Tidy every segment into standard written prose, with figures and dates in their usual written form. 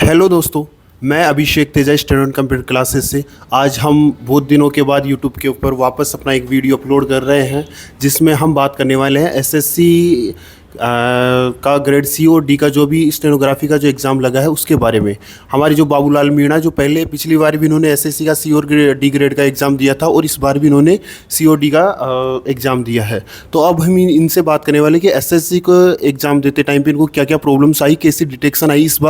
Hello दोस्तों, मैं अभिषेक Teja student computer classes से। आज हम बहुत दिनों के बाद यूट्यूब के ऊपर वापस अपना एक वीडियो अपलोड कर रहे हैं, जिसमें हम बात करने वाले हैं एसएससी का ग्रेड सी और डी का जो भी स्टेनोग्राफी का जो एग्ज़ाम लगा है उसके बारे में। हमारे जो बाबूलाल मीणा जो पहले पिछली बार भी इन्होंने एसएससी का सी और डी ग्रेड का एग्ज़ाम दिया था और इस बार भी इन्होंने सी और डी का एग्ज़ाम दिया है। तो अब हम इनसे बात करने वाले कि एसएससी को एग्ज़ाम देते टाइम पे इनको क्या क्या प्रॉब्लम्स आई, कैसी डिटेक्शन आई इस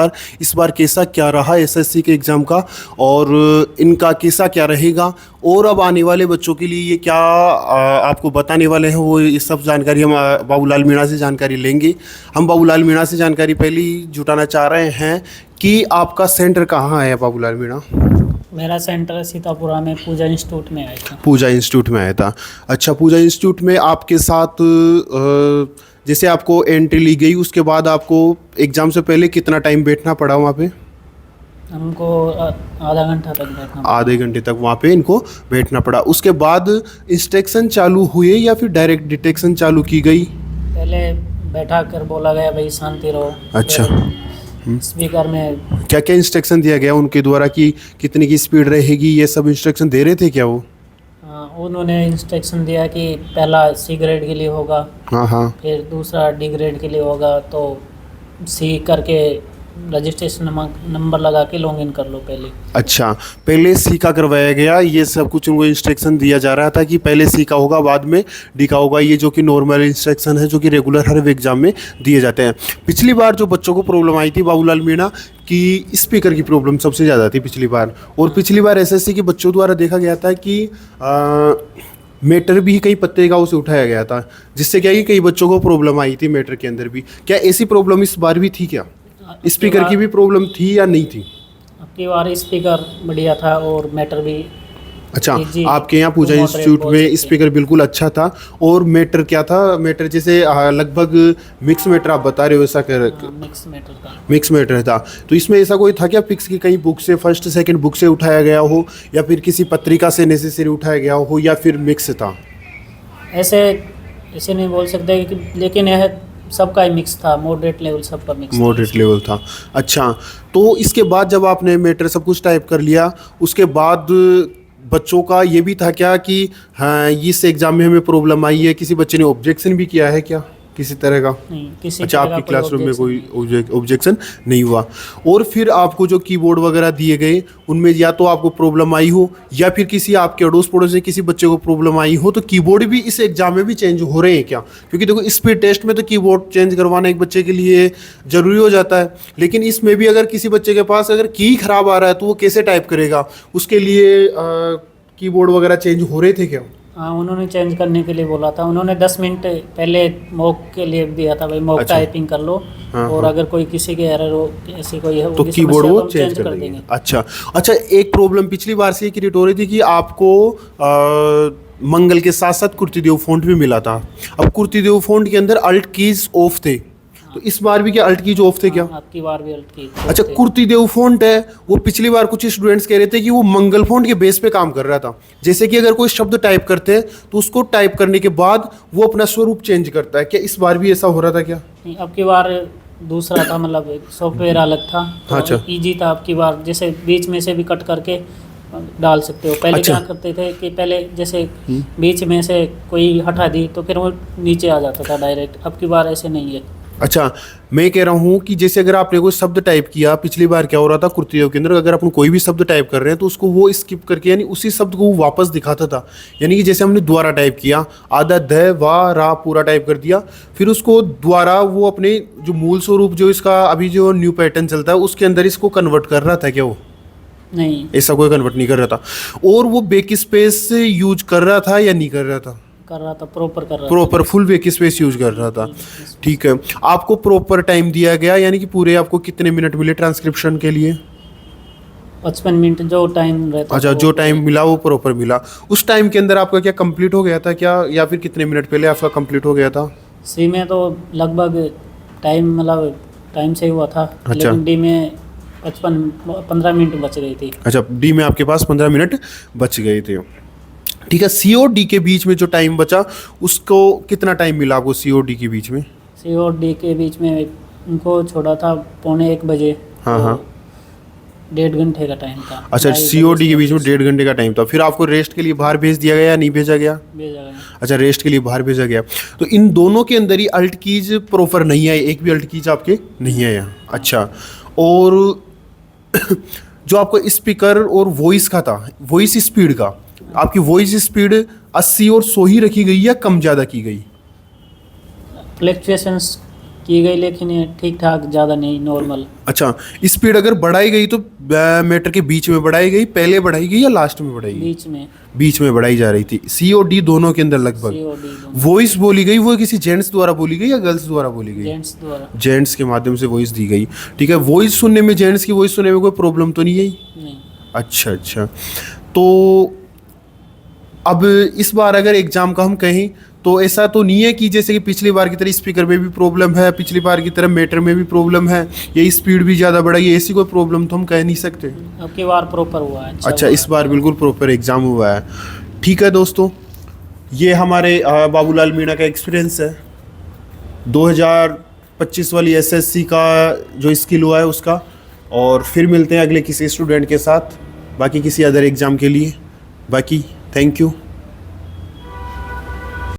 बार कैसा क्या रहा एसएससी के एग्ज़ाम का और इनका कैसा क्या रहेगा, और अब आने वाले बच्चों के लिए ये क्या आपको बताने वाले हैं, वो ये सब जानकारी हम बाबूलाल मीणा से जानकारी लेंगे। हम बाबूलाल मीणा से जानकारी पहले ही जुटाना चाह रहे हैं कि आपका सेंटर कहाँ है बाबूलाल मीणा? मेरा सेंटर सीतापुरा में पूजा इंस्टीट्यूट में आया था। पूजा इंस्टीट्यूट में आया था। अच्छा, पूजा इंस्टीट्यूट में आपके साथ जैसे आपको एंट्री ली गई उसके बाद आपको एग्ज़ाम से पहले कितना टाइम बैठना पड़ा वहाँ पे? हमको आधा घंटा तक बैठना पड़ा। आधे घंटे तक वहाँ पे इनको बैठना पड़ा। उसके बाद इंस्ट्रक्शन चालू हुए या फिर डायरेक्ट डिटेक्शन चालू की गई? पहले बैठा कर बोला गया भाई शांति रहो। अच्छा, स्पीकर में क्या क्या इंस्ट्रक्शन दिया गया उनके द्वारा कि कितनी की स्पीड रहेगी, ये सब इंस्ट्रक्शन दे रहे थे क्या वो? उन्होंने इंस्ट्रक्शन दिया कि पहला सी ग्रेड के लिए होगा, हाँ हाँ, फिर दूसरा डी ग्रेड के लिए होगा, तो सी करके रजिस्ट्रेशन नंबर लगा के लॉग इन कर लो पहले। अच्छा, पहले सी का करवाया गया, ये सब कुछ उनको इंस्ट्रक्शन दिया जा रहा था कि पहले सी का होगा बाद में डी का होगा, ये जो कि नॉर्मल इंस्ट्रक्शन है जो कि रेगुलर हर एग्जाम में दिए जाते हैं। पिछली बार जो बच्चों को प्रॉब्लम आई थी बाबूलाल मीणा कि स्पीकर की प्रॉब्लम सबसे ज़्यादा थी पिछली बार, और पिछली बार एसएससी के बच्चों द्वारा देखा गया था कि मैटर भी कई पत्ते का उसे उठाया गया था, जिससे क्या कि कई बच्चों को प्रॉब्लम आई थी मैटर के अंदर भी। क्या ऐसी प्रॉब्लम इस बार भी थी क्या? स्पीकर की भी प्रॉब्लम थी या नहीं थी? आपकी बार स्पीकर बढ़िया था और मैटर भी। अच्छा, आपके यहाँ पूजा इंस्टीट्यूट में स्पीकर बिल्कुल अच्छा था, और मैटर क्या था? मैटर जैसे लगभग मिक्स मैटर आप बता रहे हो, ऐसा कर मिक्स मैटर था। तो इसमें ऐसा कोई था क्या फिक्स कि कहीं बुक से फर्स्ट सेकंड बुक से उठाया गया हो या फिर किसी पत्रिका से नेसेसरी उठाया गया हो या फिर मिक्स था? ऐसे नहीं बोल सकते कि, लेकिन यह सबका ही मिक्स था, मॉडरेट लेवल सबका मिक्स, मॉडरेट लेवल था। अच्छा, तो इसके बाद जब आपने मैटर सब कुछ टाइप कर लिया उसके बाद बच्चों का ये भी था क्या कि हाँ इस एग्ज़ाम में हमें प्रॉब्लम आई है, किसी बच्चे ने ऑब्जेक्शन भी किया है क्या किसी तरह का? नहीं, किसी अच्छा, तरह का आपकी क्लासरूम में objection कोई ऑब्जेक्शन नहीं हुआ। और फिर आपको जो कीबोर्ड वगैरह दिए गए उनमें या तो आपको प्रॉब्लम आई हो या फिर किसी आपके अड़ोस पड़ोस से किसी बच्चे को प्रॉब्लम आई हो, तो कीबोर्ड भी इस एग्जाम में भी चेंज हो रहे हैं क्या? क्योंकि देखो स्पीड टेस्ट में तो कीबोर्ड चेंज करवाना एक बच्चे के लिए ज़रूरी हो जाता है, लेकिन इसमें भी अगर किसी बच्चे के पास अगर की खराब आ रहा है तो वो कैसे टाइप करेगा? उसके लिए कीबोर्ड वगैरह चेंज हो रहे थे क्या? हाँ, उन्होंने चेंज करने के लिए बोला था। उन्होंने 10 मिनट पहले मॉक के लिए दिया था, भाई मॉक अच्छा, टाइपिंग कर लो। हाँ, और हाँ, अगर कोई किसी के एरर हो, ऐसी कोई है तो कीबोर्ड वो चेंज कर देंगे। अच्छा अच्छा, एक प्रॉब्लम पिछली बार से क्रिएट हो रही थी कि आपको मंगल के साथ साथ कुर्तीदेव फॉन्ट भी मिला था। अब कुर्तीदेव फॉन्ट के अंदर अल्ट कीज ऑफ थे, तो इस बार भी क्या अल्ट कीज ऑफ थे क्या? आपकी बार भी अल्ट की। अच्छा, कुर्तीदेव फॉन्ट है वो पिछली बार कुछ स्टूडेंट्स कह रहे थे कि वो मंगल फॉन्ट के बेस पे काम कर रहा था, जैसे कि अगर कोई शब्द टाइप करते हैं तो उसको टाइप करने के बाद वो अपना स्वरूप चेंज करता है। क्या इस बार भी ऐसा हो रहा था क्या? नहीं, आपकी बार दूसरा था, मतलब सॉफ्टवेयर अलग था, तो अच्छा, ईजी था। आपकी बार जैसे बीच में से भी कट करके डाल सकते हो। पहले अच्छा, क्या करते थे कि पहले जैसे बीच में से कोई हटा दी तो फिर वो नीचे आ जाता था डायरेक्ट। अब की बार ऐसे नहीं है। अच्छा, मैं कह रहा हूँ कि जैसे अगर आपने कोई शब्द टाइप किया, पिछली बार क्या हो रहा था कुर्तीदेव के अंदर अगर अपन कोई भी शब्द टाइप कर रहे हैं तो उसको वो स्किप करके यानी उसी शब्द को वो वापस दिखाता था। यानी कि जैसे हमने द्वारा टाइप किया, आधा ध वा रा पूरा टाइप कर दिया, फिर उसको द्वारा वो अपने जो मूल स्वरूप जो इसका अभी जो न्यू पैटर्न चलता है उसके अंदर इसको कन्वर्ट कर रहा था क्या? वो नहीं, ऐसा कोई कन्वर्ट नहीं कर रहा था। और वो बैक स्पेस यूज कर रहा था या नहीं कर रहा था? कर रहा था, प्रॉपर कर रहा था, proper full back space use कर रहा था। ठीक है, आपको प्रॉपर टाइम दिया गया, यानी कि पूरे आपको कितने मिनट मिले ट्रांसक्रिप्शन के लिए? 55 मिनट जो टाइम रहता। अच्छा, जो टाइम मिला वो प्रॉपर मिला। उस टाइम के अंदर आपका क्या कंप्लीट हो गया था क्या, या फिर कितने मिनट पहले आपका कंप्लीट हो गया था? सी में तो लगभग टाइम मतलब टाइम से हुआ था। अच्छा, लेकिन डी में 15 मिनट बच गई थी। अच्छा, डी में आपके पास 15 मिनट बच गए थे। ठीक है, सी और डी के बीच में जो टाइम बचा उसको कितना टाइम मिला आपको सी और डी के बीच में? सी और डी के बीच में उनको छोड़ा था 1:45 बजे। हाँ तो हाँ, 1.5 घंटे का टाइम था। अच्छा, 2:30 COD के बजे बीच में 1.5 घंटे का टाइम था। फिर आपको रेस्ट के लिए बाहर भेज दिया गया या नहीं भेजा गया? भेजा गया। अच्छा, रेस्ट के लिए बाहर भेजा गया। तो इन दोनों के अंदर ही अल्ट कीज प्रॉपर नहीं आई, एक भी अल्ट कीज आपके नहीं आया। अच्छा, और जो आपको स्पीकर और वॉइस का था, वॉइस स्पीड का, आपकी वॉइस स्पीड 80 और 100 ही रखी गई या कम ज़्यादा की गई? फ्लक्चुएशंस की गई लेकिन ये ठीक ठाक, ज़्यादा नहीं, नॉर्मल। अच्छा, स्पीड अगर बढ़ाई गई तो मीटर के बीच में बढ़ाई गई, पहले बढ़ाई गई या लास्ट में बढ़ाई गई? बीच में। बीच में बढ़ाई जा रही थी। COD दोनों के अंदर लगभग। COD दोनों। वॉइस बोली गई वो किसी जेंट्स द्वारा बोली गई या गर्ल्स द्वारा बोली गई? जेंट्स द्वारा। जेंट्स के माध्यम से वॉइस दी गई। ठीक है, वॉइस सुनने में, जेंट्स की वॉइस सुनने में कोई प्रॉब्लम तो नहीं आई? नहीं। अच्छा अच्छा, तो अब इस बार अगर एग्ज़ाम का हम कहें तो ऐसा तो नहीं है कि जैसे कि पिछली बार की तरह स्पीकर में भी प्रॉब्लम है, पिछली बार की तरह मीटर में भी प्रॉब्लम है, ये स्पीड भी ज़्यादा बढ़ाई है, ऐसी कोई प्रॉब्लम तो हम कह नहीं सकते। अब की बार प्रॉपर हुआ है। अच्छा, हुआ इस बार बिल्कुल प्रॉपर एग्ज़ाम हुआ है। ठीक है दोस्तों, ये हमारे बाबूलाल मीणा का एक्सपीरियंस है 2025 वाली SSC का जो स्किल हुआ है उसका। और फिर मिलते हैं अगले किसी स्टूडेंट के साथ, बाकी किसी अदर एग्ज़ाम के लिए। बाकी थैंक यू।